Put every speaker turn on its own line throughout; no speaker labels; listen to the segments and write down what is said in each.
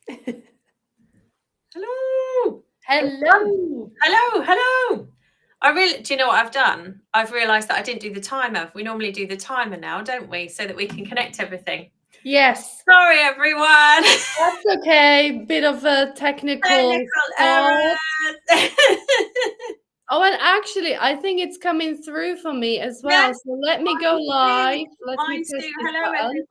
Hello.
Hello.
Hello. Do you know what I've done? I've realised that I didn't do the timer. We normally do the timer now, don't we? So that we can connect everything.
Yes.
Sorry, everyone.
That's okay. Bit of a technical
errors.
Oh, and actually, I think it's coming through for me as well.
Yes,
So let me go live. Let me
mine
press
too.
this
Hello,
button.
everyone.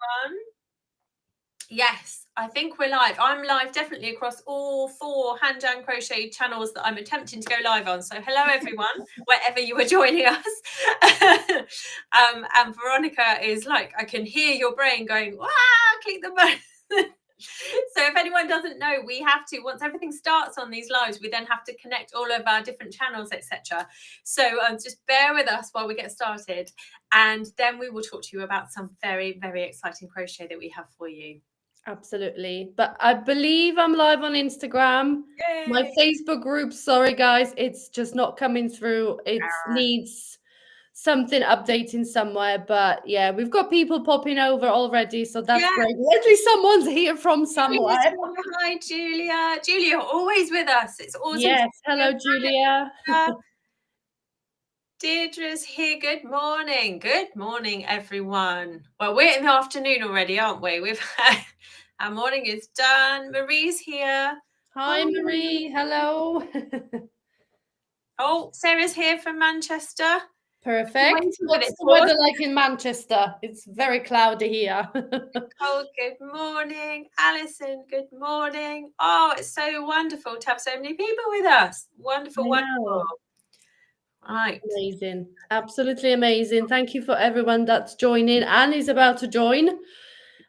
Yes, I think we're live. I'm live definitely across all 4 Hand Jam Crochet channels that I'm attempting to go live on. So hello everyone, wherever you are joining us. And Veronica is like, I can hear your brain going, wow, click the button. So if anyone doesn't know, we have to, once everything starts on these lives, we then have to connect all of our different channels, etc. So just bear with us while we get started, and then we will talk to you about some very, very exciting crochet that we have for you.
Absolutely. But I believe I'm live on Instagram.
Yay.
My Facebook group, sorry guys, it's just not coming through. It needs something updating somewhere. But yeah, we've got people popping over already, so that's great. At least someone's here from somewhere.
Hi, Julia. Julia, always with us. It's awesome.
Yes. Hello, Julia.
Deirdre's here. Good morning. Good morning, everyone. Well, we're in the afternoon already, aren't we? We've our morning is done. Marie's here.
Hi, Marie. Hello.
Oh, Sarah's here from Manchester.
Perfect. What's the weather like in Manchester? It's very cloudy here.
Oh, good morning, Alison. Good morning. Oh, it's so wonderful to have so many people with us. Wonderful. Right.
Amazing. Absolutely amazing. Thank you for everyone that's joining. Anne is about to join.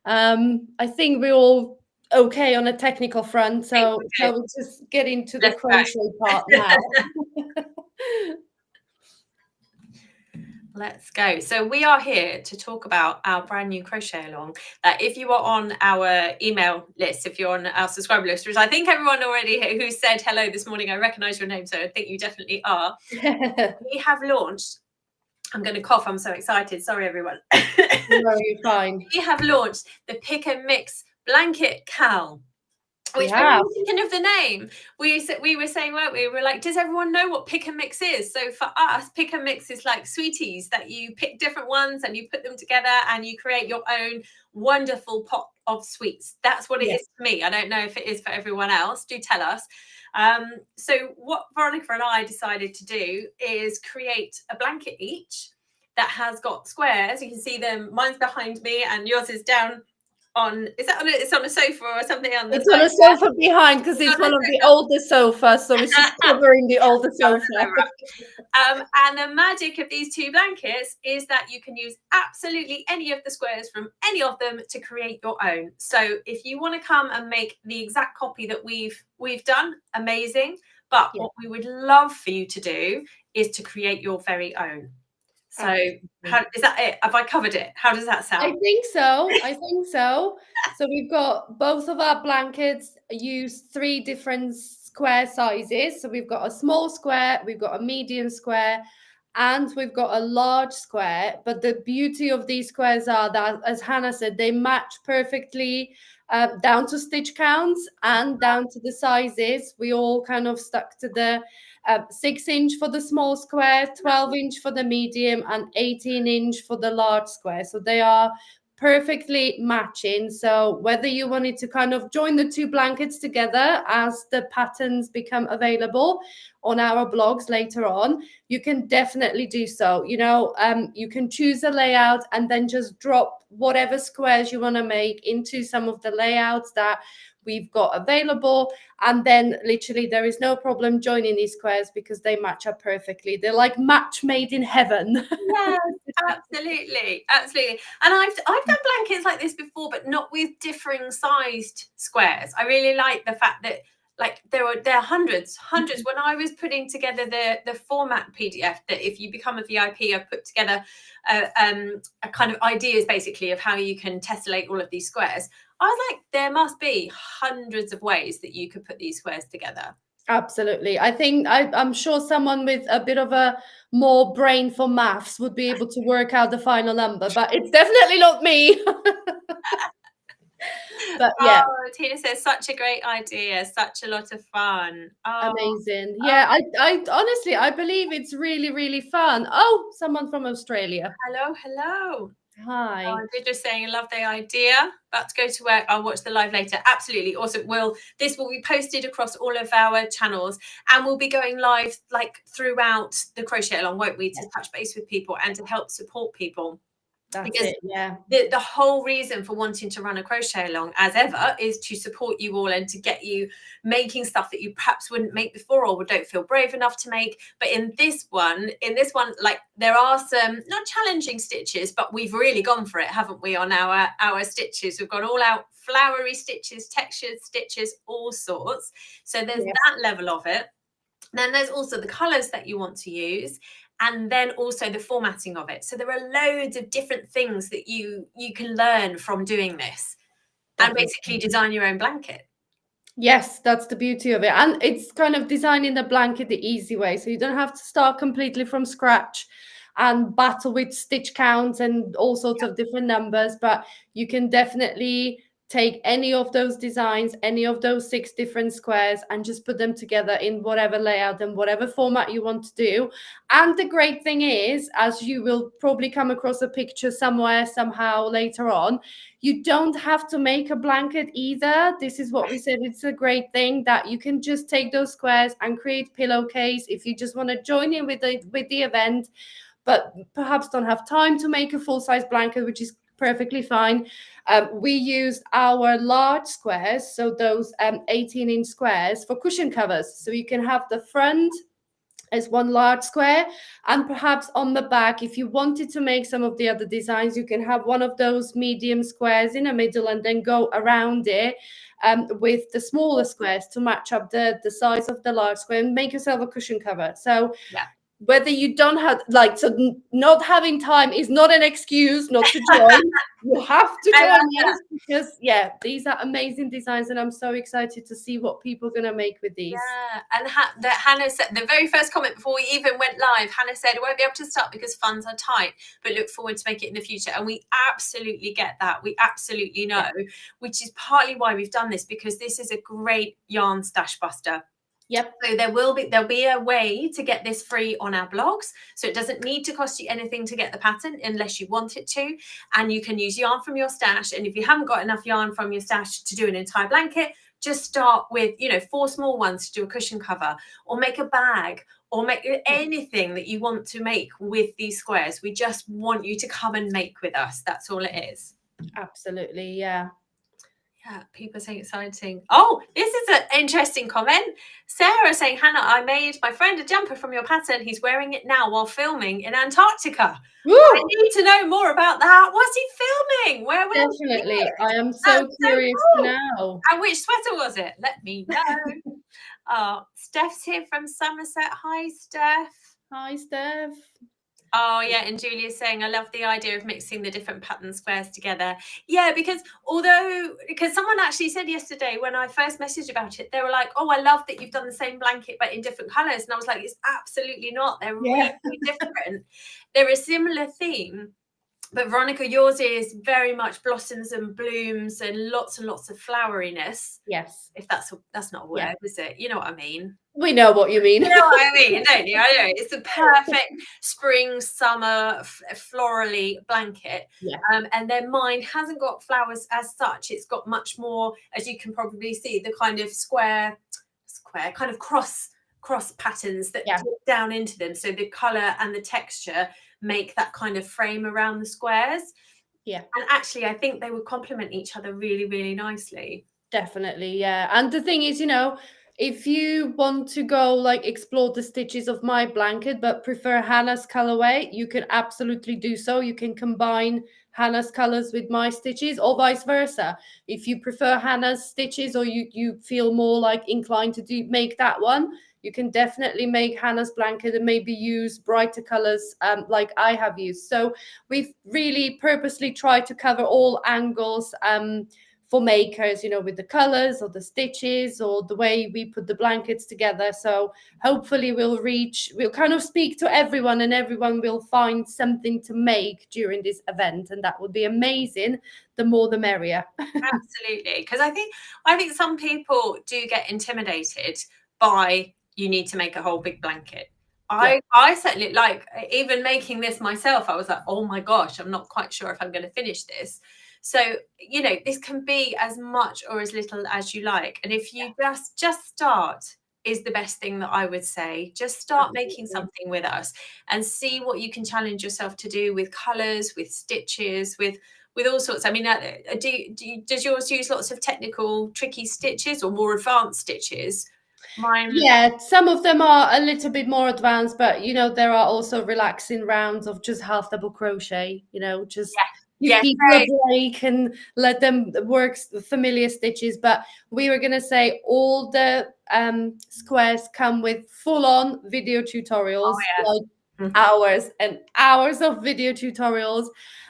I think we're all okay on a technical front, so we'll just get into the crochet part now.
Let's go. So we are here to talk about our brand new crochet along. If you are on our email list, if you're on our subscriber list, which I think everyone already who said hello this morning, I recognize your name, so I think you definitely are. We have launched, I'm going to cough, I'm so excited. Sorry, everyone.
No, you're fine.
We have launched the Pick and Mix Blanket Cal. Which thinking of the name, we were saying, weren't we? We were like, does everyone know what Pick and Mix is? So for us, Pick and Mix is like sweeties that you pick different ones and you put them together and you create your own wonderful pot of sweets. That's what it is for me. I don't know if it is for everyone else. Do tell us. So what Veronica and I decided to do is create a blanket each that has got squares. You can see them. Mine's behind me and yours is down on, it's on a sofa or something on the
It's on a sofa behind because it's one of the older sofas, so it's just covering the older sofa.
And the magic of these 2 blankets is that you can use absolutely any of the squares from any of them to create your own. So if you want to come and make the exact copy that we've done, amazing. But what we would love for you to do is to create your very own. So is that it? Have I covered it? How does that sound?
I think so. So we've got both of our blankets use 3 different square sizes. So we've got a small square, we've got a medium square, and we've got a large square. But the beauty of these squares are that, as Hannah said, they match perfectly down to stitch counts and down to the sizes. We all kind of stuck to the 6-inch for the small square, 12-inch for the medium, and 18-inch for the large square. So they are perfectly matching. So whether you wanted to kind of join the 2 blankets together as the patterns become available on our blogs later on, you can definitely do so. You can choose a layout and then just drop whatever squares you want to make into some of the layouts that we've got available, and then literally there is no problem joining these squares because they match up perfectly. They're like match made in heaven.
Yes, absolutely. And I've done blankets like this before, but not with differing sized squares. I really like the fact that there are hundreds. When I was putting together the format PDF, that if you become a VIP, I've put together a kind of ideas basically of how you can tessellate all of these squares. I was like, there must be hundreds of ways that you could put these squares together.
Absolutely. I think I'm sure someone with a bit of a more brain for maths would be able to work out the final number, but it's definitely not me. But yeah.
Oh, Tina says such a great idea, such a lot of fun. Oh,
Amazing. Yeah, I honestly, I believe it's really, really fun. Oh, someone from Australia.
hello.
Hi.
Oh, they're just saying, I love the idea. About to go to work. I'll watch the live later. Absolutely. Also, this will be posted across all of our channels, and we'll be going live like throughout the crochet along, won't we? To touch base with people and to help support people.
That's
Because
it. Yeah.
the whole reason for wanting to run a crochet along, as ever, is to support you all and to get you making stuff that you perhaps wouldn't make before or don't feel brave enough to make. But in this one, like there are some not challenging stitches, but we've really gone for it, haven't we, on our stitches? We've gone all out flowery stitches, textured stitches, all sorts. So there's that level of it. Then there's also the colors that you want to use, and then also the formatting of it. So there are loads of different things that you can learn from doing this. Definitely. And basically design your own blanket.
Yes, that's the beauty of it. And it's kind of designing the blanket the easy way. So you don't have to start completely from scratch and battle with stitch counts and all sorts of different numbers, but you can definitely take any of those designs, any of those 6 different squares, and just put them together in whatever layout and whatever format you want to do. And the great thing is, as you will probably come across a picture somewhere, somehow later on, you don't have to make a blanket either. This is what we said. It's a great thing that you can just take those squares and create pillowcase if you just want to join in with the event, but perhaps don't have time to make a full-size blanket, which is perfectly fine. We used our large squares, so those 18-inch squares, for cushion covers. So you can have the front as one large square, and perhaps on the back, if you wanted to make some of the other designs, you can have one of those medium squares in the middle and then go around it with the smaller squares to match up the size of the large square and make yourself a cushion cover. So whether you don't have not having time is not an excuse not to join. You have to join us because these are amazing designs, and I'm so excited to see what people are going to make with these.
And Hannah said, the very first comment before we even went live, Hannah said, I won't be able to start because funds are tight, but look forward to make it in the future. And we absolutely get that. We absolutely know, which is partly why we've done this, because this is a great yarn stash buster.
Yep.
So there'll be a way to get this free on our blogs. So it doesn't need to cost you anything to get the pattern unless you want it to. And you can use yarn from your stash. And if you haven't got enough yarn from your stash to do an entire blanket, just start with, 4 small ones to do a cushion cover, or make a bag, or make anything that you want to make with these squares. We just want you to come and make with us. That's all it is.
Absolutely. Yeah.
Yeah, people saying exciting. Oh, this is an interesting comment. Sarah saying, Hannah, I made my friend a jumper from your pattern. He's wearing it now while filming in Antarctica. Woo! I need to know more about that. What's he filming? Where was
Definitely. I am so curious to know.
And which sweater was it? Let me know. Steph's here from Somerset. Hi, Steph.
Hi, Steph.
Oh, yeah. And Julia's saying, I love the idea of mixing the different pattern squares together. Yeah, because someone actually said yesterday when I first messaged about it, they were like, oh, I love that you've done the same blanket, but in different colors. And I was like, it's absolutely not. They're really different. They're a similar theme. But Veronica, yours is very much blossoms and blooms and lots of floweriness.
Yes.
If that's not a word, is it? You know what I mean?
We know what you mean.
You know what I mean, don't you? I know. It's a perfect spring, summer, florally blanket.
Yeah.
And then mine hasn't got flowers as such. It's got much more, as you can probably see, the kind of square, kind of cross patterns that dip down into them. So the colour and the texture make that kind of frame around the squares.
Yeah.
And actually, I think they would complement each other really, really nicely.
Definitely, yeah. And the thing is, if you want to go explore the stitches of my blanket but prefer Hannah's colorway, you can absolutely do so. You can combine Hannah's colors with my stitches, or vice versa. If you prefer Hannah's stitches, or you feel more inclined to make that one, you can definitely make Hannah's blanket and maybe use brighter colors like I have used. So we've really purposely tried to cover all angles for makers, you know, with the colors or the stitches or the way we put the blankets together. So hopefully we'll kind of speak to everyone, and everyone will find something to make during this event, and that would be amazing. The more the merrier.
Absolutely, because I think some people do get intimidated by, you need to make a whole big blanket. I certainly, like, even making this myself, I was like, oh my gosh, I'm not quite sure if I'm going to finish this. So, you know, this can be as much or as little as you like. And if you just start is the best thing that I would say. Just start making something with us and see what you can challenge yourself to do with colors, with stitches, with all sorts. I mean, does yours use lots of technical, tricky stitches or more advanced stitches? Mine,
yeah, some of them are a little bit more advanced, but you know, there are also relaxing rounds of just half double crochet, you know, just give people a break and let them work familiar stitches. But we were going to say all the squares come with full-on video tutorials, like hours and hours of video tutorials.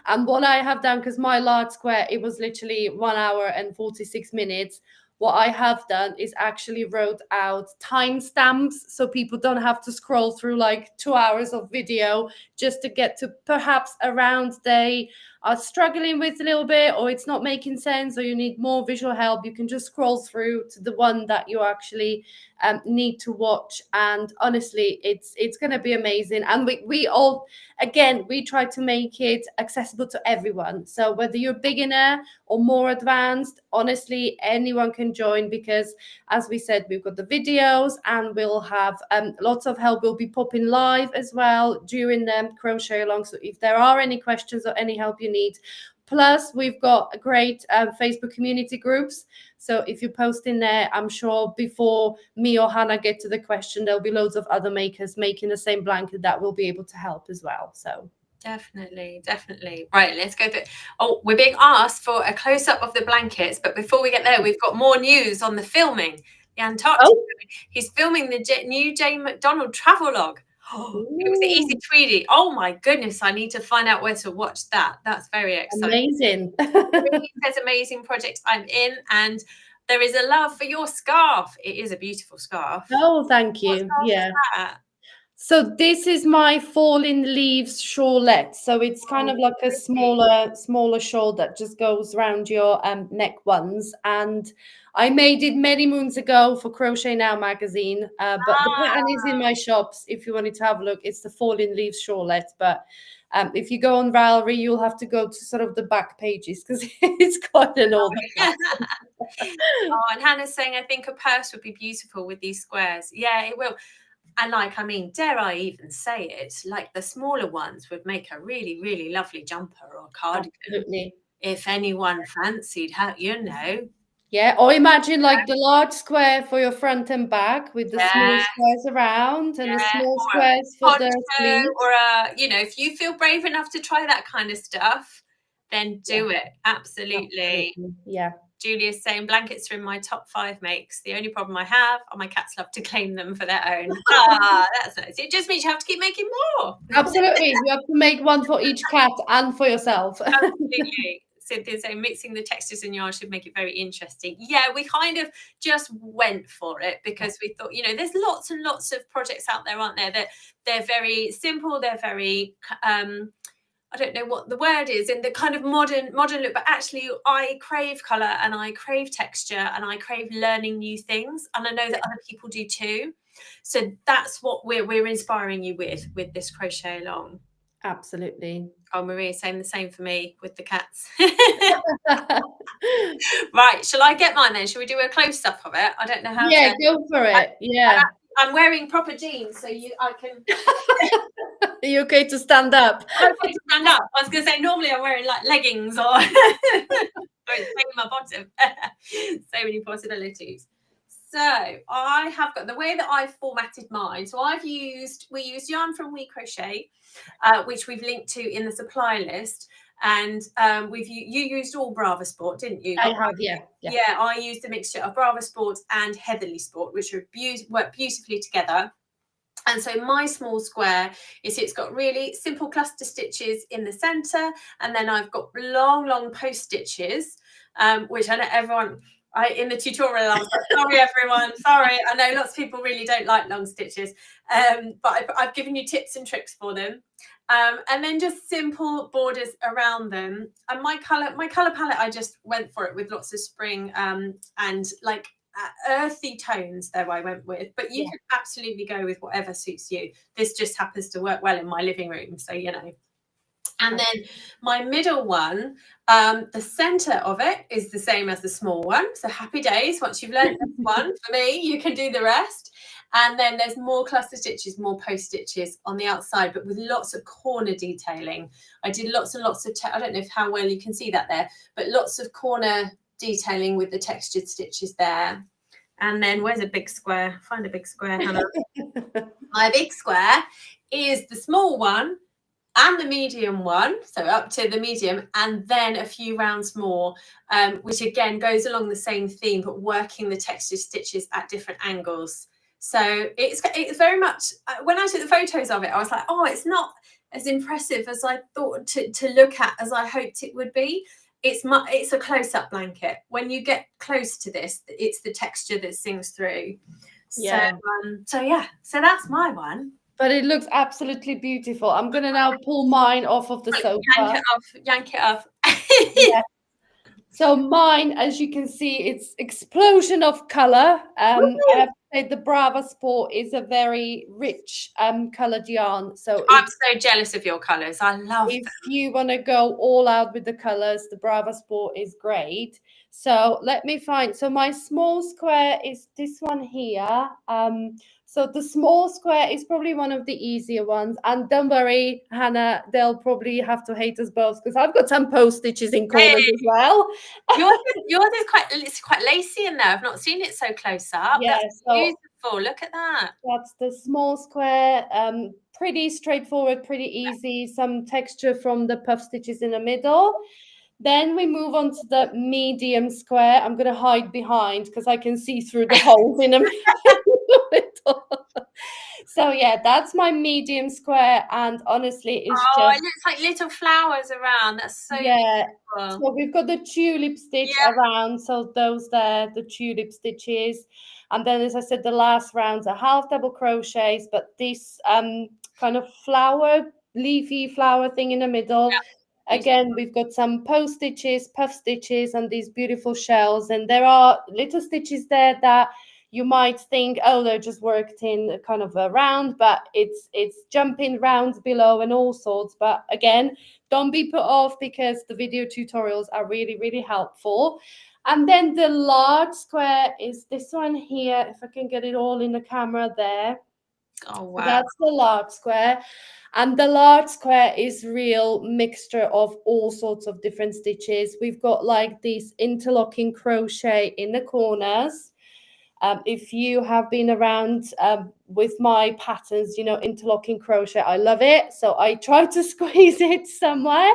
And what I have done, because my large square, it was literally 1 hour and 46 minutes. What I have done is actually wrote out timestamps so people don't have to scroll through like 2 hours of video just to get to perhaps a round they are struggling with a little bit, or it's not making sense, or you need more visual help. You can just scroll through to the one that you actually need to watch. And honestly, it's going to be amazing. And we all, again, we try to make it accessible to everyone. So whether you're a beginner or more advanced, honestly, anyone can join, because as we said, we've got the videos, and we'll have lots of help. We'll be popping live as well during the crochet along. So if there are any questions or any help you need, plus we've got a great Facebook community groups. So if you post in there, I'm sure before me or Hannah get to the question, there'll be loads of other makers making the same blanket that will be able to help as well. So
definitely. Right, let's go through. Oh, we're being asked for a close-up of the blankets, but before we get there, we've got more news on the filming. The Antarctic. He's filming the new Jane McDonald travel log. It was the Easy Tweedy. Oh my goodness, I need to find out where to watch that. That's very exciting.
Amazing.
Really says amazing project I'm in, and there is a love for your scarf. It is a beautiful scarf.
Oh, thank you. Yeah. So this is my Falling Leaves shawlette. So it's kind of like a smaller shawl that just goes around your neck ones. And I made it many moons ago for Crochet Now magazine. But the pattern is in my shops. If you wanted to have a look, it's the Falling Leaves shawlette. But if you go on Ravelry, you'll have to go to sort of the back pages because it's quite an old pattern.
And Hannah's saying, I think a purse would be beautiful with these squares. Yeah, it will. And like, I mean, dare I even say it, like the smaller ones would make a really, really lovely jumper or cardigan.
Absolutely.
If anyone fancied how, you know.
Yeah, or imagine like the large square for your front and back with the small squares around and the small squares for the sleeves.
Or you know, if you feel brave enough to try that kind of stuff, then do it. Absolutely.
Yeah.
Julia's saying blankets are in my top 5 makes. The only problem I have are my cats love to claim them for their own. That's nice. It just means you have to keep making more.
Absolutely. You have to make one for each cat and for yourself.
Absolutely. Cynthia's saying mixing the textures in yarn should make it very interesting. Yeah, we kind of just went for it because we thought, you know, there's lots and lots of projects out there, aren't there? That they're very simple, they're very I don't know what the word is, in the kind of modern look, but actually I crave colour and I crave texture and I crave learning new things, and I know that other people do too. So that's what we're inspiring you with this crochet along.
Absolutely.
Oh, Maria's saying the same for me with the cats. Right, shall I get mine then? Shall we do a close-up of it? I don't know how.
Yeah, go for it. Yeah.
I'm wearing proper jeans, so I can.
Are you okay to stand up?
I'm okay to stand up. I was going to say, normally I'm wearing like leggings or it's my bottom. So many possibilities. So I have got the way that I've formatted mine. So we used yarn from We Crochet, which we've linked to in the supply list. And you used all Brava Sport, didn't you?
I have, yeah.
Yeah, I used a mixture of Brava Sport and Heatherly Sport, which work beautifully together. And so my small square it's got really simple cluster stitches in the center, and then I've got long post stitches which I know everyone. In the tutorial, I was like, sorry everyone, sorry. I know lots of people really don't like long stitches, but I've given you tips and tricks for them. And then just simple borders around them. And my color palette, I just went for it with lots of spring and like earthy tones though I went with, but you can absolutely go with whatever suits you. This just happens to work well in my living room, so you know. And then my middle one, the center of it is the same as the small one. So happy days. Once you've learned this one, for me, you can do the rest. And then there's more cluster stitches, more post stitches on the outside, but with lots of corner detailing. I did lots and lots of, I don't know how well you can see that there, but lots of corner detailing with the textured stitches there. And then where's a big square? Find a big square, Hannah. My big square is the small one and the medium one, so up to the medium, and then a few rounds more, which again goes along the same theme, but working the textured stitches at different angles. So it's very much, when I took the photos of it, I was like, oh, it's not as impressive as I thought to look at as I hoped it would be. It's a close-up blanket. When you get close to this, it's the texture that sings through.
Yeah.
So that's my one.
But it looks absolutely beautiful. I'm going to now pull mine off of the sofa.
Yank it off.
Yeah. So mine, as you can see, it's explosion of color. I have to say the Brava Sport is a very rich colored yarn. So
I'm so jealous of your colors. I love
if you want to go all out with the colors, the Brava Sport is great. So let me find. So my small square is this one here. So the small square is probably one of the easier ones. And don't worry, Hannah, they'll probably have to hate us both because I've got some post stitches in corners as well.
Yours is quite lacy in there. I've not seen it so close up.
Yeah,
that's beautiful. Look at that.
That's the small square. Pretty straightforward, pretty easy. Some texture from the puff stitches in the middle. Then we move on to the medium square. I'm going to hide behind because I can see through the holes in the middle. So yeah, that's my medium square, and honestly, it's
it looks like little flowers around. That's so beautiful.
So we've got the tulip stitch around. So those there, the tulip stitches, and then as I said, the last rounds are half double crochets, but this kind of leafy flower thing in the middle. Yeah. Again, we've got some post stitches, puff stitches, and these beautiful shells. And there are little stitches there that you might think, oh, they're just worked in kind of a round, but it's jumping rounds below and all sorts. But again, don't be put off because the video tutorials are really, really helpful. And then the large square is this one here. If I can get it all in the camera there.
Oh, wow.
That's the large square. And the large square is real mixture of all sorts of different stitches. We've got like these interlocking crochet in the corners. If you have been around with my patterns, you know, interlocking crochet, I love it. So I try to squeeze it somewhere.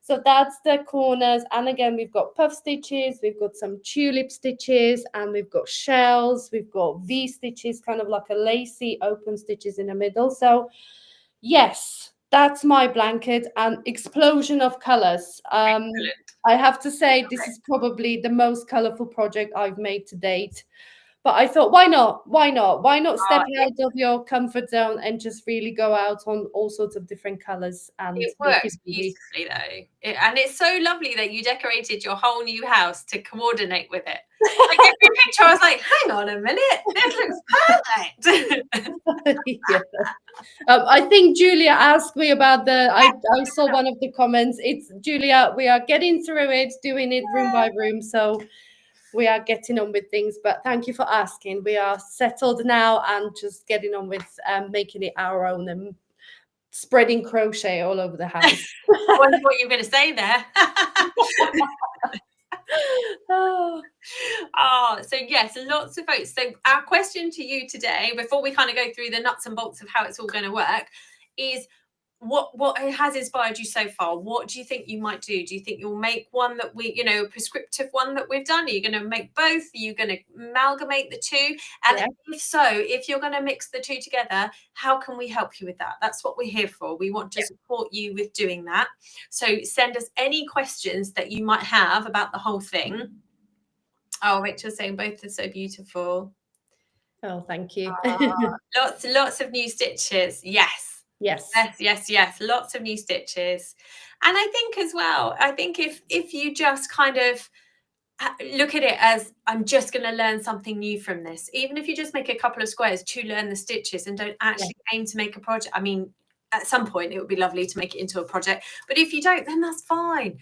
So that's the corners. And again, we've got puff stitches, we've got some tulip stitches, and we've got shells, we've got V stitches, kind of like a lacy open stitches in the middle. So yes, that's my blanket, and explosion of colors. I have to say this is probably the most colorful project I've made to date. But I thought, why not? Why not? Why not step out of your comfort zone and just really go out on all sorts of different colors? And
it works beautifully, though. And it's so lovely that you decorated your whole new house to coordinate with it. Like every picture, I was like, hang on a minute, this looks perfect.
I think Julia asked me about I saw one of the comments. It's Julia, we are getting through it, doing it room by room. So we are getting on with things, but thank you for asking. We are settled now and just getting on with making it our own and spreading crochet all over the house.
I wonder what you're going to say there. So yes, lots of votes. So our question to you today, before we kind of go through the nuts and bolts of how it's all going to work, is what has inspired you so far? What do you think you might do? Do you think you'll make one that a prescriptive one that we've done? Are you going to make both? Are you going to amalgamate the two? And if so, if you're going to mix the two together, how can we help you with that? That's what we're here for. We want to support you with doing that. So send us any questions that you might have about the whole thing. Oh, Rachel's saying both are so beautiful.
Oh, thank you.
Lots of new stitches. Yes. Lots of new stitches. And I think as well, if you just kind of look at it as, I'm just going to learn something new from this, even if you just make a couple of squares to learn the stitches and don't actually aim to make a project. I mean, at some point it would be lovely to make it into a project, but if you don't, then that's fine.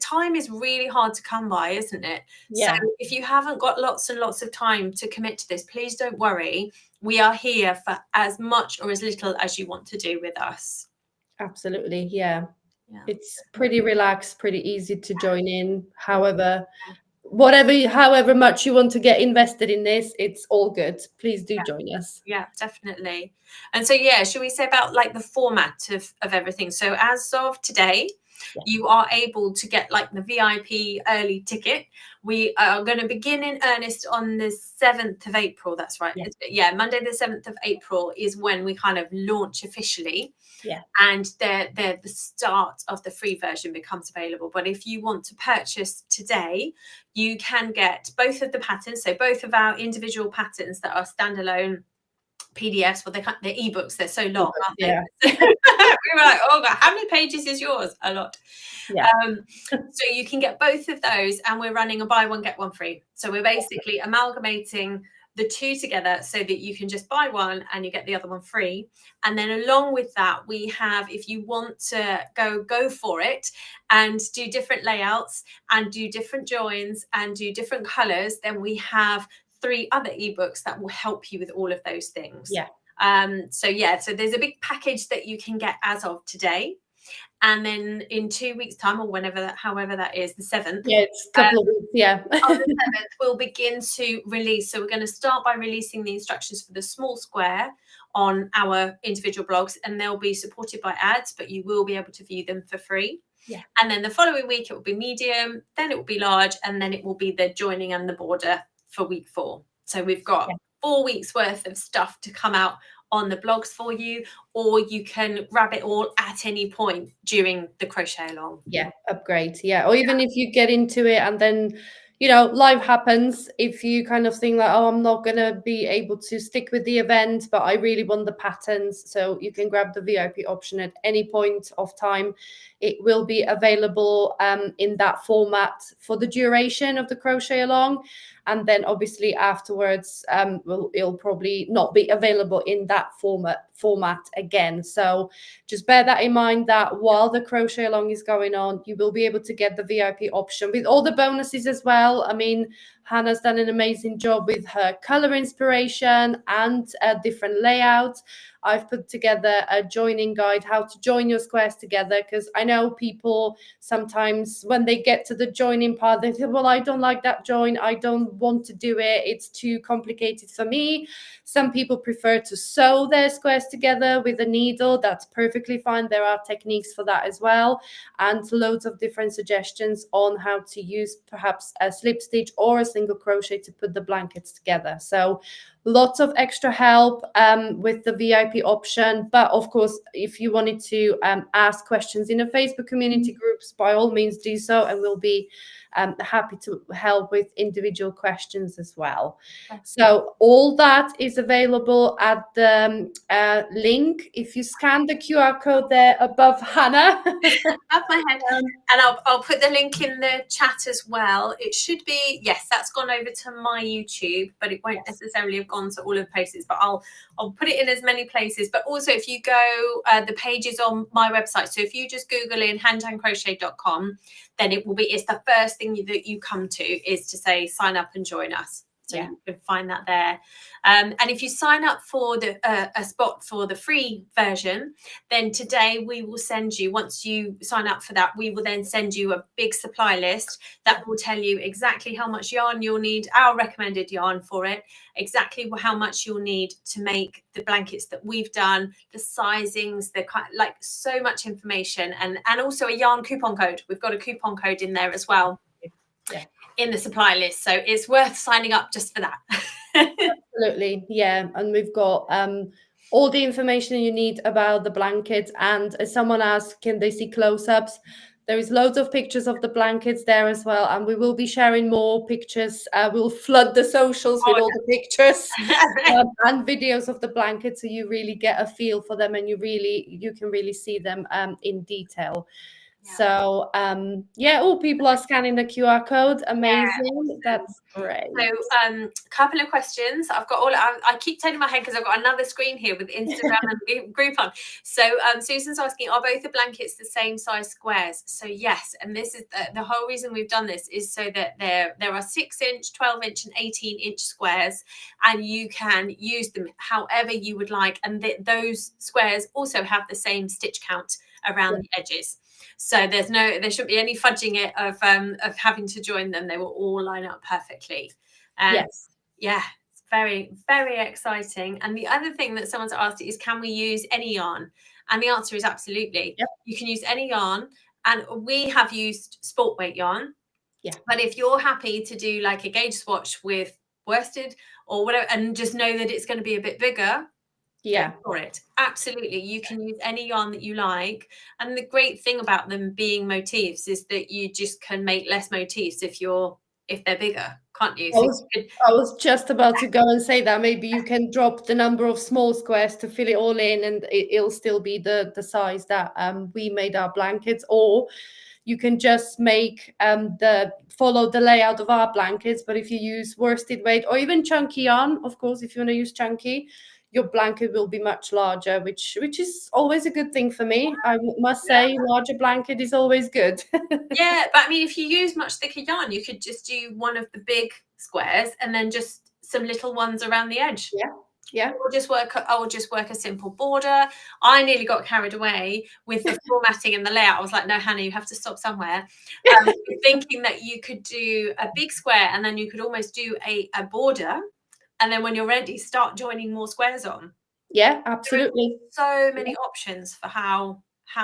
Time is really hard to come by, isn't it? So if you haven't got lots and lots of time to commit to this, please don't worry. We are here for as much or as little as you want to do with us.
Absolutely. It's pretty relaxed, pretty easy to join in. However much you want to get invested in this, it's all good. Please do join us.
Yeah, definitely. And so should we say about like the format of everything? So as of today, you are able to get like the VIP early ticket. We are going to begin in earnest on the 7th of April. That's right. Monday the 7th of April is when we kind of launch officially. And the start of the free version becomes available. But if you want to purchase today, you can get both of the patterns. So both of our individual patterns that are standalone PDFs. Well, they're ebooks. They're so long, aren't they? We were like, oh God, how many pages is yours? A lot. So you can get both of those, and we're running a buy one get one free. So we're basically amalgamating the two together so that you can just buy one and you get the other one free. And then along with that, we have, if you want to go for it and do different layouts and do different joins and do different colors, then we have 3 other ebooks that will help you with all of those things. So there's a big package that you can get as of today. And then in 2 weeks' time, or however that is, the 7th.
It's a couple of weeks,
on the 7th, we'll begin to release. So we're going to start by releasing the instructions for the small square on our individual blogs, and they'll be supported by ads, but you will be able to view them for free. And then the following week, it will be medium, then it will be large, and then it will be the joining and the border for week 4. So we've got 4 weeks worth of stuff to come out on the blogs for you, or you can grab it all at any point during the crochet along.
Upgrade. Or even if you get into it and then life happens, if you kind of think like, oh, I'm not gonna be able to stick with the event, but I really want the patterns, so you can grab the VIP option at any point of time. It will be available in that format for the duration of the crochet along. And then obviously afterwards, it'll probably not be available in that format again. So just bear that in mind, that while the crochet along is going on, you will be able to get the VIP option with all the bonuses as well. I mean, Hannah's done an amazing job with her color inspiration and different layouts. I've put together a joining guide, how to join your squares together, because I know people sometimes when they get to the joining part, they think, well, I don't like that join. I don't want to do it. It's too complicated for me. Some people prefer to sew their squares together with a needle. That's perfectly fine. There are techniques for that as well, and loads of different suggestions on how to use perhaps a slip stitch or a single crochet to put the blankets together. So lots of extra help with the VIP option. But of course, if you wanted to ask questions in a Facebook community groups, by all means do so, and we'll be happy to help with individual questions as well. So all that is available at the link. If you scan the QR code there above Hannah.
Above my head. And I'll put the link in the chat as well. It should be, yes, that's gone over to my YouTube, but it won't necessarily have gone to all of the places, but I'll put it in as many places. But also if you go, the page is on my website. So if you just Google in handandcrochet.com, then it's the first thing that you come to is to say sign up and join us. So
Yeah.
you can find that there. And if you sign up for a spot for the free version, then today we will send you, once you sign up for that, we will then send you a big supply list that will tell you exactly how much yarn you'll need, our recommended yarn for it, exactly how much you'll need to make the blankets that we've done, the sizings, the kind, like so much information, and also a yarn coupon code. We've got a coupon code in there as well.
Yeah.
In the supply list, so it's worth signing up just for that.
Absolutely, yeah. And we've got all the information you need about the blankets. And as someone asked, can they see close-ups? There is loads of pictures of the blankets there as well, and we will be sharing more pictures. We'll flood the socials with all the pictures and videos of the blankets, so you really get a feel for them, and you can really see them in detail. Yeah. So all people are scanning the QR code. Amazing. Yeah. That's great.
So couple of questions. I've got I keep turning my head because I've got another screen here with Instagram and Groupon. So Susan's asking, are both the blankets the same size squares? So yes, and this is the whole reason we've done this is so that there are 6-inch, 12-inch and 18-inch squares, and you can use them however you would like, and those squares also have the same stitch count around the edges. So there shouldn't be any fudging it of having to join them. They will all line up perfectly.
Yes.
Yeah, it's very, very exciting. And the other thing that someone's asked is, can we use any yarn? And the answer is absolutely.
Yep.
You can use any yarn. And we have used sport weight yarn.
Yeah.
But if you're happy to do like a gauge swatch with worsted or whatever, and just know that it's going to be a bit bigger,
yeah,
for it, absolutely, you can use any yarn that you like. And the great thing about them being motifs is that you just can make less motifs if they're bigger, can't you?
I was just about to go and say that maybe you can drop the number of small squares to fill it all in, and it'll still be the size that we made our blankets, or you can just make follow the layout of our blankets. But if you use worsted weight or even chunky yarn, of course, if you want to use chunky, your blanket will be much larger, which is always a good thing for me. I must say, larger blanket is always good.
Yeah, but I mean, if you use much thicker yarn, you could just do one of the big squares and then just some little ones around the edge.
Yeah.
I will just work a simple border. I nearly got carried away with the formatting and the layout. I was like, no, Hannah, you have to stop somewhere. Thinking that you could do a big square and then you could almost do a border. And then when you're ready, start joining more squares on.
Yeah, absolutely.
So many options for how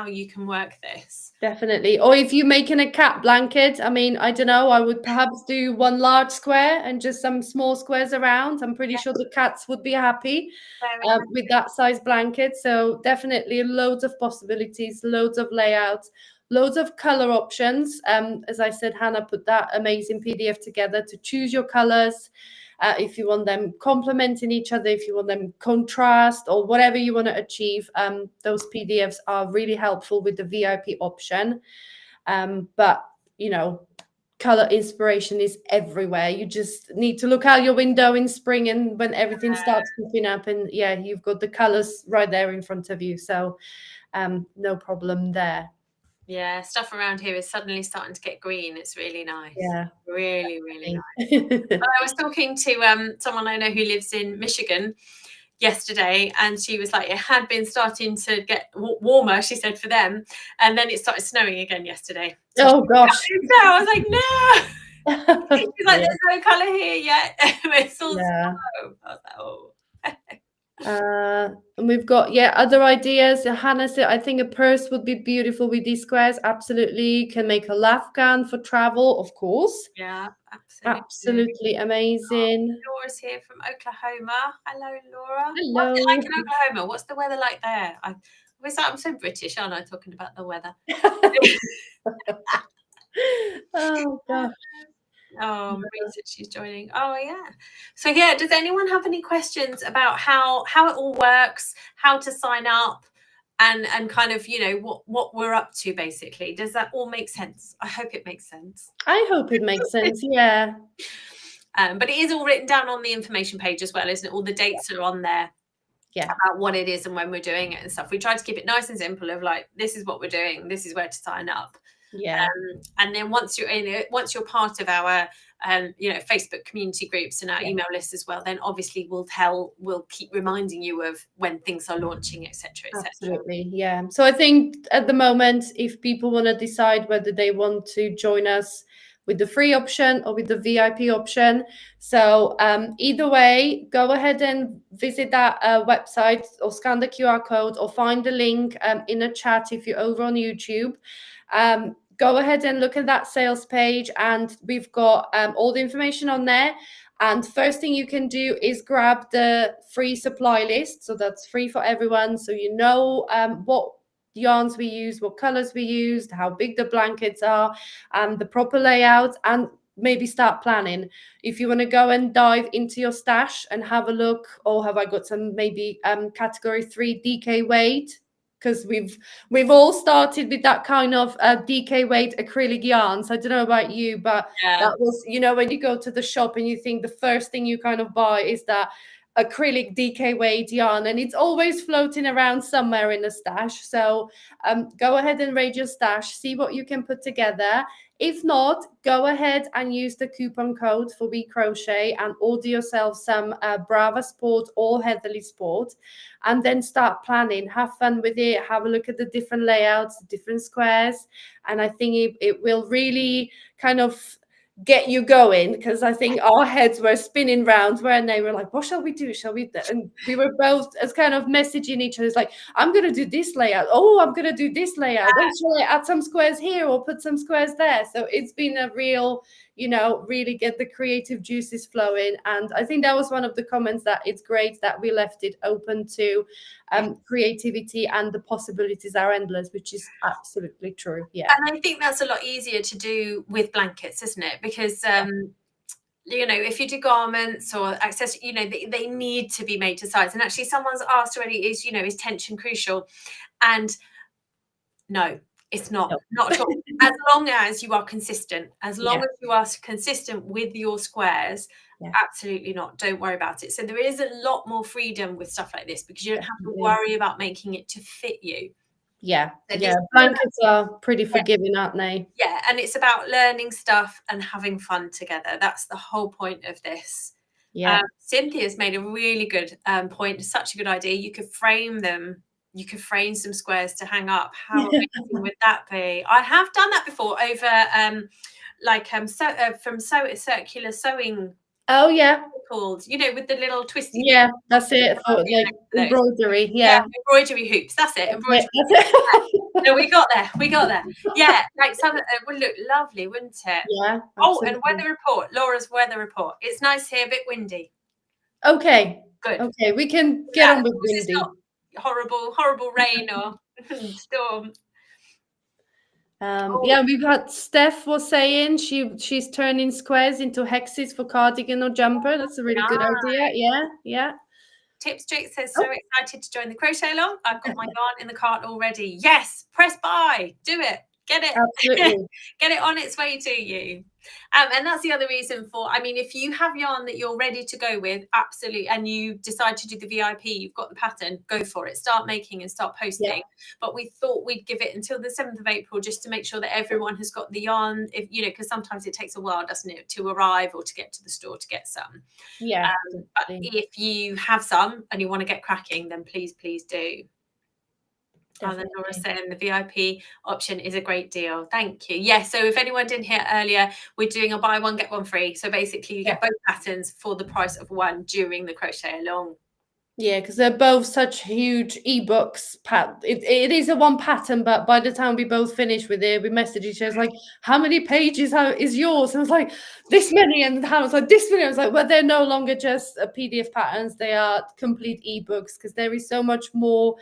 you can work this.
Definitely. Or if you're making a cat blanket, I mean, I don't know, I would perhaps do one large square and just some small squares around. I'm pretty sure the cats would be happy with that size blanket. So definitely loads of possibilities, loads of layouts, loads of color options. As I said, Hannah put that amazing PDF together to choose your colors. If you want them complementing each other, if you want them contrast or whatever you want to achieve, those PDFs are really helpful with the VIP option. But, color inspiration is everywhere. You just need to look out your window in spring and when everything starts popping up, and you've got the colors right there in front of you. So no problem there.
Yeah, stuff around here is suddenly starting to get green. It's really nice.
Yeah.
Really, really nice. I was talking to someone I know who lives in Michigan yesterday, and she was like, it had been starting to get warmer, she said, for them, and then it started snowing again yesterday.
So gosh.
I was like, no. She's like, there's no colour here yet. It's all snow. I was like, oh.
And we've got other ideas. Hannah said, I think a purse would be beautiful with these squares. Absolutely. Can make a Afghan for travel, of course.
Yeah,
absolutely amazing.
Laura's here from Oklahoma. Hello, Laura.
Hello.
What's it like in Oklahoma? What's the weather like there? I'm so British, aren't I, talking about the weather?
Oh gosh.
Oh, Marie said she's joining. Oh, yeah. So, does anyone have any questions about how it all works, how to sign up, and kind of, what we're up to, basically? Does that all make sense? I hope it makes sense.
I hope it makes sense, yeah.
But it is all written down on the information page as well, isn't it? All the dates are on there. Yeah. About what it is and when we're doing it and stuff. We try to keep it nice and simple of like, this is what we're doing, this is where to sign up.
Yeah.
And then once you're in it, once you're part of our Facebook community groups and our email list as well, then obviously we'll keep reminding you of when things are launching, etc.
Absolutely, yeah. So I think at the moment, if people want to decide whether they want to join us with the free option or with the VIP option, so either way, go ahead and visit that website or scan the QR code or find the link in a chat if you're over on YouTube. Go ahead and look at that sales page, and we've got all the information on there. And first thing you can do is grab the free supply list. So that's free for everyone. So you know what yarns we use, what colors we used, how big the blankets are, the proper layout, and maybe start planning. If you want to go and dive into your stash and have a look, or have I got some maybe category 3 DK weight, because we've all started with that kind of DK weight acrylic yarns. I don't know about you, but that was, when you go to the shop and you think the first thing you kind of buy is that acrylic DK weight yarn, and it's always floating around somewhere in the stash. So go ahead and raid your stash, see what you can put together. If not, go ahead and use the coupon code for We Crochet and order yourself some Brava Sport or Heatherly Sport, and then start planning. Have fun with it. Have a look at the different layouts, different squares, and I think it will really kind of get you going, because I think our heads were spinning round where they were like, what shall we do? Shall we? And we were both as kind of messaging each other. It's like, I'm going to do this layout. Oh, I'm going to do this layout. Oh, shall I add some squares here or put some squares there? So it's been a real, really get the creative juices flowing. And I think that was one of the comments, that it's great that we left it open to creativity, and the possibilities are endless, which is absolutely true. Yeah.
And I think that's a lot easier to do with blankets, isn't it? Because if you do garments or accessories, they need to be made to size. And actually, someone's asked already, is tension crucial? And no, it's not.
No.
Not at all. As long as you are consistent, as you are consistent with your squares, absolutely not. Don't worry about it. So there is a lot more freedom with stuff like this, because you don't have to worry about making it to fit you.
Yeah. Blankets are pretty forgiving, aren't they?
Yeah, and it's about learning stuff and having fun together. That's the whole point of this.
Yeah.
Cynthia's made a really good point. Such a good idea. You could frame them. You could frame some squares to hang up. How amazing would that be? I have done that before over from circular sewing.
Oh yeah.
Called, with the little twisty.
Yeah, that's it. For embroidery. Yeah,
embroidery hoops. That's it. Embroidery. No, we got there. Yeah, like some would look lovely, wouldn't it?
Yeah.
Absolutely. Oh, and weather report. Laura's weather report. It's nice here, a bit windy.
Okay.
Good.
Okay, we can get on with windy.
It's not horrible rain or storm.
Yeah, we've got Steph was saying she's turning squares into hexes for cardigan or jumper. That's a really good idea. Yeah.
Tips Jake says, so excited to join the crochet along. I've got my yarn in the cart already. Yes, press buy. Do it. Get it.
Absolutely.
Get it on its way to you. And that's the other reason for, if you have yarn that you're ready to go with, absolutely, and you decide to do the VIP, you've got the pattern, go for it. Start making and start posting. Yeah. But we thought we'd give it until the 7th of April just to make sure that everyone has got the yarn, because sometimes it takes a while, doesn't it, to arrive or to get to the store to get some.
Yeah.
But if you have some and you want to get cracking, then please do. And then Laura saying the VIP option is a great deal. Thank you. Yes. So if anyone didn't hear earlier, we're doing a buy one, get one free. So basically you get both patterns for the price of one during the crochet along.
Yeah, because they're both such huge ebooks. It is a one pattern, but by the time we both finish with it, we message each other like, how many pages is yours? And I was like, this many. And Hannah was like, this many. I was like, well, they're no longer just PDF patterns. They are complete ebooks, because there is so much more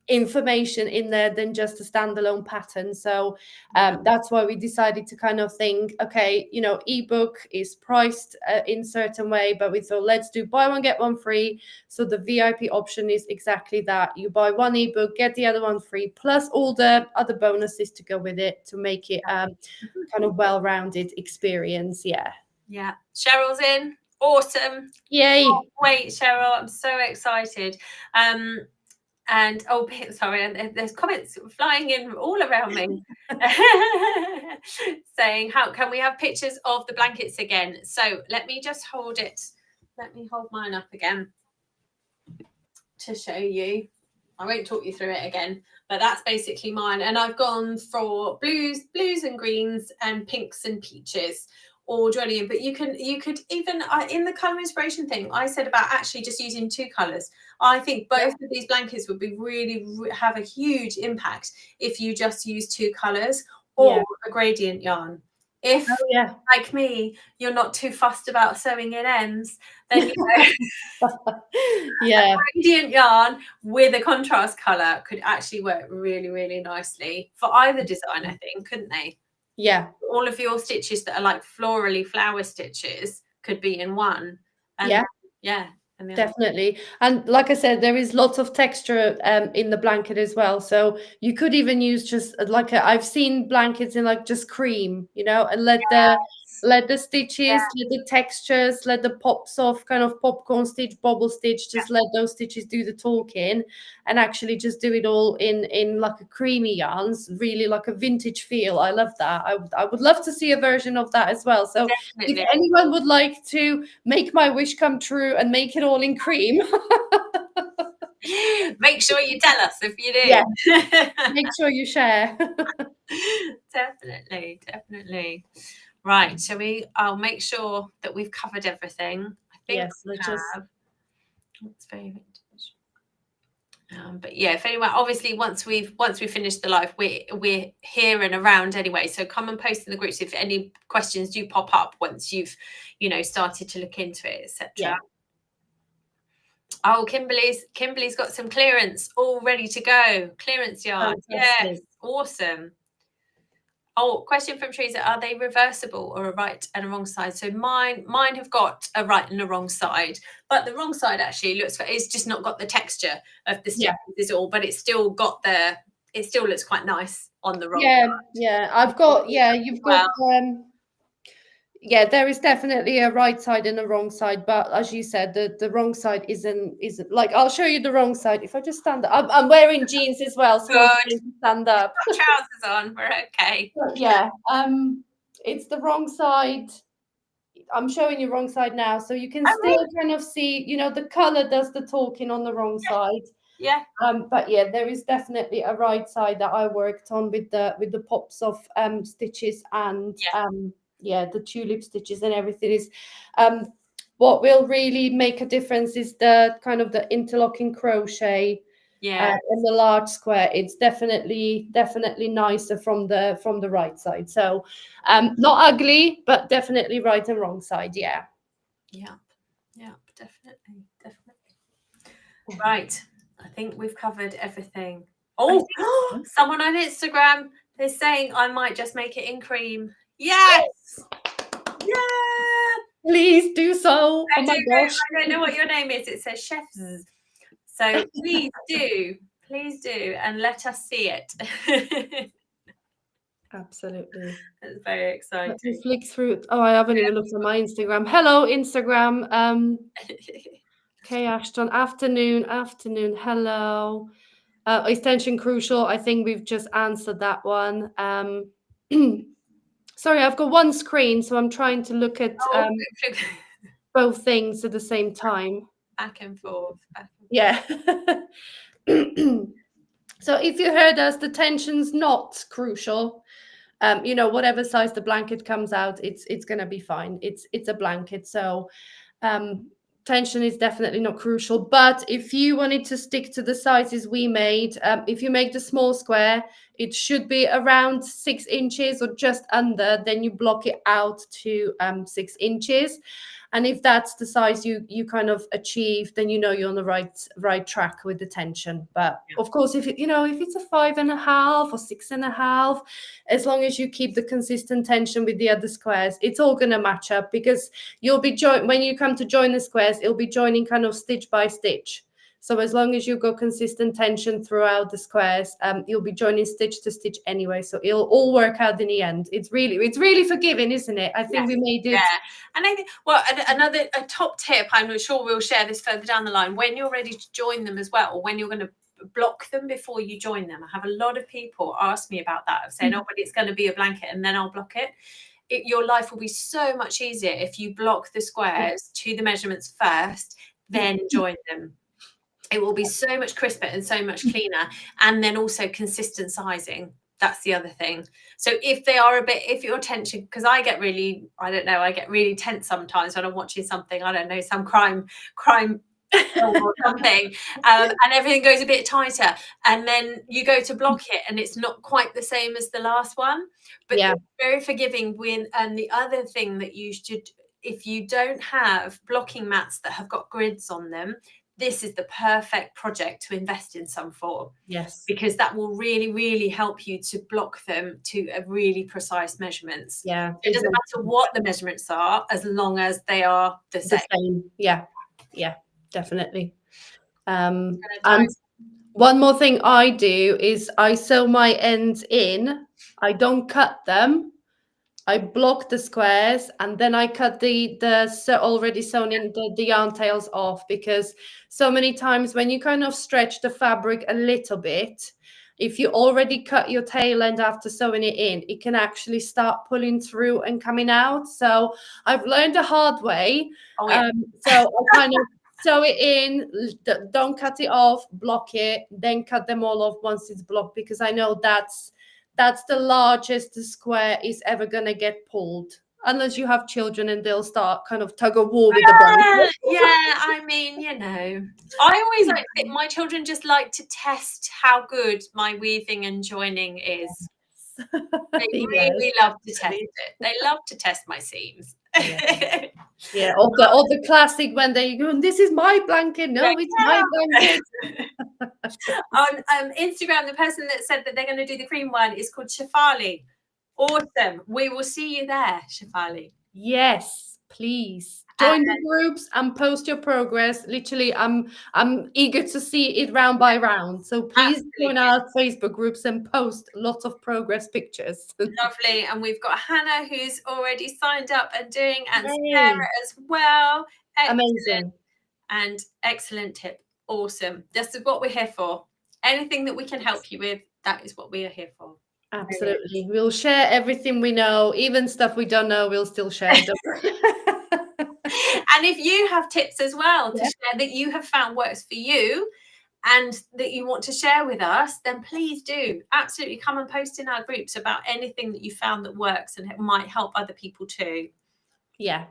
information in there than just a standalone pattern. So that's why we decided to kind of think, okay, ebook is priced in a certain way, but we thought, let's do buy one, get one free. So the VIP option is exactly that. You buy one ebook, get the other one free, plus all the other bonuses to go with it to make it kind of well-rounded experience. Yeah.
Cheryl's in. Awesome.
Yay.
Wait, Cheryl, I'm so excited. And sorry, and there's comments flying in all around me saying, how can we have pictures of the blankets again? So let me just hold it. Let me hold mine up again to show you. I won't talk you through it again, but that's basically mine. And I've gone for blues and greens and pinks and peaches all joining in. But you could even in the color inspiration thing, I said about actually just using 2 colors. I think both of these blankets would be really have a huge impact if you just use 2 colors or a gradient yarn. If, like me, you're not too fussed about sewing in ends, then you know, a gradient yarn with a contrast color could actually work really, really nicely for either design, I think, couldn't they?
Yeah.
All of your stitches that are like florally flower stitches could be in one.
And definitely. And like I said, there is lots of texture in the blanket as well. So you could even use just like I've seen blankets in like just cream, you know, and let the stitches, let the textures, let the pops of kind of popcorn stitch, bobble stitch, just let those stitches do the talking, and actually just do it all in like a creamy yarns, really like a vintage feel. I love that. I would love to see a version of that as well. So if anyone would like to make my wish come true and make it all in cream,
make sure you tell us if you do.
Yeah. Make sure you share.
Definitely. Right, shall we? I'll make sure that we've covered everything. I think
yes,
we have. It's very vintage. But yeah, if anyone, obviously, once we've finished the live, we're here and around anyway. So come and post in the groups if any questions do pop up once you've, started to look into it, etc.
Yeah.
Oh, Kimberly's got some clearance all ready to go. Clearance yarn. Yes, awesome. Oh, question from Teresa: are they reversible or a right and a wrong side? So mine have got a right and a wrong side, but the wrong side actually it's just not got the texture of the stitches is all, but it's still got it still looks quite nice on the wrong side.
Yeah, I've got you've got there is definitely a right side and a wrong side, but as you said, the wrong side isn't like, I'll show you the wrong side if I just stand up. I'm wearing jeans as well, so I stand up.
Got trousers on, we're okay.
Yeah, it's the wrong side. I'm showing you wrong side now, so you can still kind of see, the color does the talking on the wrong side.
Yeah.
But yeah, there is definitely a right side that I worked on with the pops of stitches and the tulip stitches and everything is what will really make a difference is the kind of the interlocking crochet in the large square. It's definitely nicer from the right side. So not ugly, but definitely right and wrong side. Yeah,
definitely. Right, I think we've covered everything. Oh, someone on Instagram is saying I might just make it in cream. Yes.
Please do so. Oh my gosh.
I don't know what your name is. It says chefs. So please do, and let us see it.
Absolutely.
That's very exciting.
Let me flick through. Oh, I haven't even looked at my Instagram. Hello, Instagram. Okay, Ashton. Afternoon. Hello. Extension crucial. I think we've just answered that one. Sorry, I've got one screen, so I'm trying to look at both things at the same time.
Back and forth.
Yeah. So if you heard us, the tension's not crucial. Whatever size the blanket comes out, it's gonna be fine. It's a blanket, so tension is definitely not crucial. But if you wanted to stick to the sizes we made, if you make the small square, it should be around 6 inches or just under. Then you block it out to 6 inches. And if that's the size you kind of achieve, then you're on the right track with the tension. But of course, if it's a 5.5 or 6.5, as long as you keep the consistent tension with the other squares, it's all going to match up, because you'll be when you come to join the squares, it'll be joining kind of stitch by stitch. So as long as you've got consistent tension throughout the squares, you'll be joining stitch to stitch anyway. So it'll all work out in the end. It's really forgiving, isn't it? I think we made it.
Yeah. And I think, a top tip, I'm sure we'll share this further down the line, when you're ready to join them as well, when you're going to block them before you join them. I have a lot of people ask me about that, of saying, oh, but it's going to be a blanket and then I'll block it. Your life will be so much easier if you block the squares to the measurements first, then join them. It will be so much crisper and so much cleaner. And then also consistent sizing. That's the other thing. So if they are if you're tension, because I get really tense sometimes when I'm watching something, I don't know, some crime or something, and everything goes a bit tighter, and then you go to block it and it's not quite the same as the last one, but they're very forgiving. And the other thing that you should, if you don't have blocking mats that have got grids on them, this is the perfect project to invest in some for.
Yes.
Because that will really, really help you to block them to a really precise measurements.
Yeah.
It doesn't matter what the measurements are, as long as they are the same.
Yeah. Yeah, definitely. And one more thing I do is I sew my ends in. I don't cut them. I block the squares and then I cut the already sewn in the yarn tails off, because so many times when you kind of stretch the fabric a little bit, if you already cut your tail end after sewing it in, it can actually start pulling through and coming out. So I've learned the hard way. So I kind of sew it in, don't cut it off, block it, then cut them all off once it's blocked, because I know that's the largest the square is ever going to get pulled, unless you have children and they'll start kind of tug of war with the blanket.
Yeah, I mean, I always like that my children just like to test how good my weaving and joining is. They really love to test it. They love to test my seams.
Yeah, or the classic when they go, this is my blanket. No, it's my blanket.
On Instagram, the person that said that they're going to do the cream one is called Shafali. Awesome. We will see you there, Shafali.
Yes, please join the groups and post your progress. Literally, I'm eager to see it round by round. So please join our Facebook groups and post lots of progress pictures.
Lovely. And we've got Hannah who's already signed up and doing, and Sarah as well. Excellent.
Amazing.
And excellent tip. Awesome. This is what we're here for. Anything that we can help you with, that is what we are here for.
Absolutely. We'll share everything we know, even stuff we don't know, we'll still share them.
And if you have tips as well to share that you have found works for you and that you want to share with us, then please do absolutely come and post in our groups about anything that you found that works and it might help other people too.
Yeah.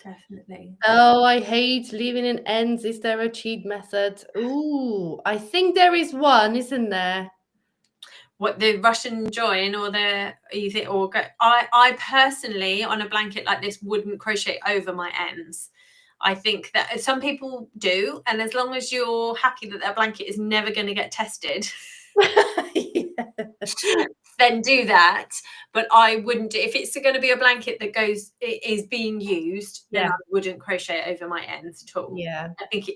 Definitely.
Oh, I hate leaving in ends. Is there a cheat method? Ooh, I think there is one, isn't there?
What, the Russian join or I personally on a blanket like this wouldn't crochet over my ends. I think that some people do, and as long as you're happy that that blanket is never going to get tested, then do that. But I wouldn't, if it's going to be a blanket that is being used, then I wouldn't crochet over my ends at all.
Yeah,
I think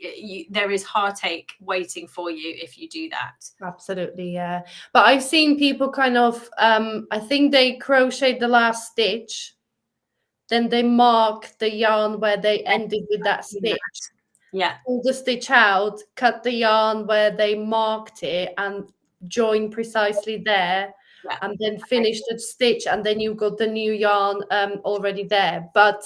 there is heartache waiting for you if you do that.
Absolutely, yeah. But I've seen people kind of, I think they crochet the last stitch, then they mark the yarn where they ended with that stitch.
Yeah.
Pull the stitch out, cut the yarn where they marked it and join precisely there. Yeah. And then finish the stitch, and then you've got the new yarn already there. But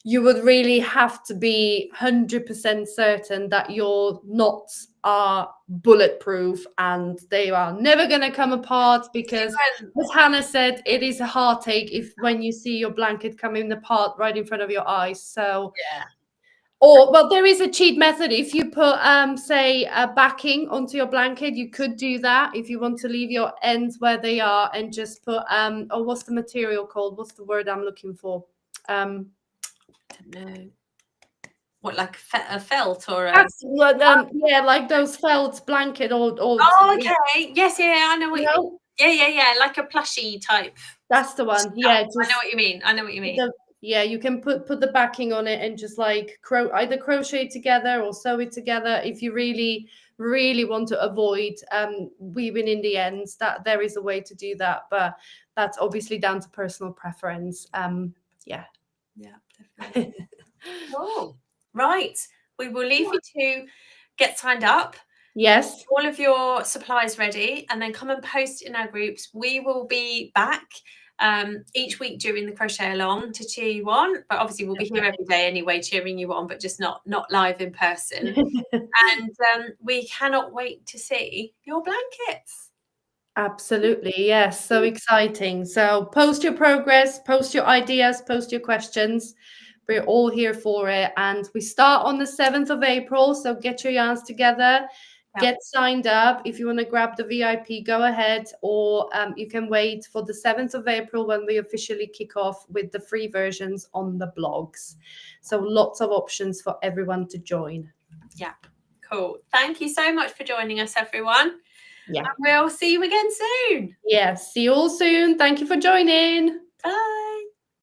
you would really have to be 100% certain that your knots are bulletproof and they are never going to come apart, because as Hannah said, it is a heartache if when you see your blanket coming apart right in front of your eyes. So
yeah.
Or, well, there is a cheat method. If you put, say, a backing onto your blanket, you could do that if you want to leave your ends where they are and just put, oh, what's the material called? What's the word I'm looking for?
I don't know. What, like a felt or a...
yeah, like those felt blanket or
oh, okay. Yes, yeah, I know what you mean. Yeah, like a plushy type.
That's the one. Yeah,
I know what you mean.
Yeah, you can put the backing on it and just like either crochet together or sew it together if you really want to avoid weaving in the ends. That there is a way to do that, but that's obviously down to personal preference. Yeah,
definitely. Oh, right. We will leave you to get signed up
Yes.
All of your supplies ready, and then come and post in our groups. We will be back each week during the crochet along to cheer you on, but obviously we'll be here every day anyway cheering you on, but just not live in person. And we cannot wait to see your blankets.
Absolutely, yes, so exciting. So post your progress, post your ideas, post your questions. We're all here for it, and we start on the 7th of April, so get your yarns together. Get signed up. If you want to grab the VIP, go ahead, or you can wait for the 7th of April when we officially kick off with the free versions on the blogs. So lots of options for everyone to join.
Yeah, cool. Thank you so much for joining us, everyone.
Yeah.
And we'll see you again soon.
Yeah, see you all soon. Thank you for joining.
Bye.